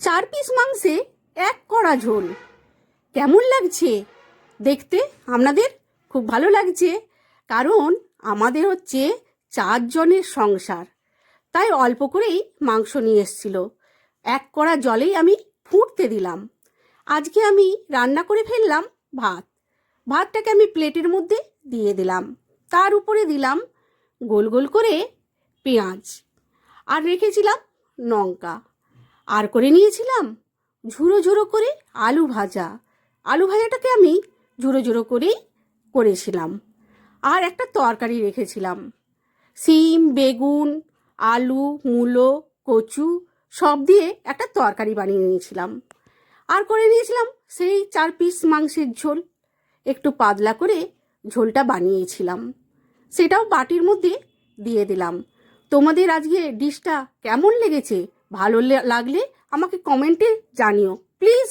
4 piece মাংসে 1 কড়া ঝোল। কেমন লাগছে দেখতে? আপনাদের খুব ভালো লাগছে, কারণ আমাদের হচ্ছে 4 জনের সংসার, তাই অল্প করেই মাংস নিয়ে এসেছিল। 1 কড়া জলেই আমি ফুটতে দিলাম। আজকে আমি রান্না করে ফেললাম ভাতটাকে আমি প্লেটের মধ্যে দিয়ে দিলাম। তার উপরে দিলাম গোল গোল করে পেঁয়াজ, আর রেখেছিলাম লঙ্কা, আর করে নিয়েছিলাম ঝুড়ো ঝুড়ো করে আলু ভাজা। আলু ভাজাটাকে আমি ঝুড়ো ঝুড়ো করেই করেছিলাম। আর একটা তরকারি রেখেছিলাম, সিম, বেগুন, আলু, মূলো, কচু সব দিয়ে একটা তরকারি বানিয়ে নিয়েছিলাম। আর করে নিয়েছিলাম সেই 4 পিস মাংসের ঝোল। একটু পাতলা করে ঝোলটা বানিয়েছিলাম, সেটাও বাটির মধ্যে দিয়ে দিলাম। তোমাদের আজকে ডিশটা কেমন লেগেছে? ভালো লাগলে আমাকে কমেন্টে জানিও প্লিজ।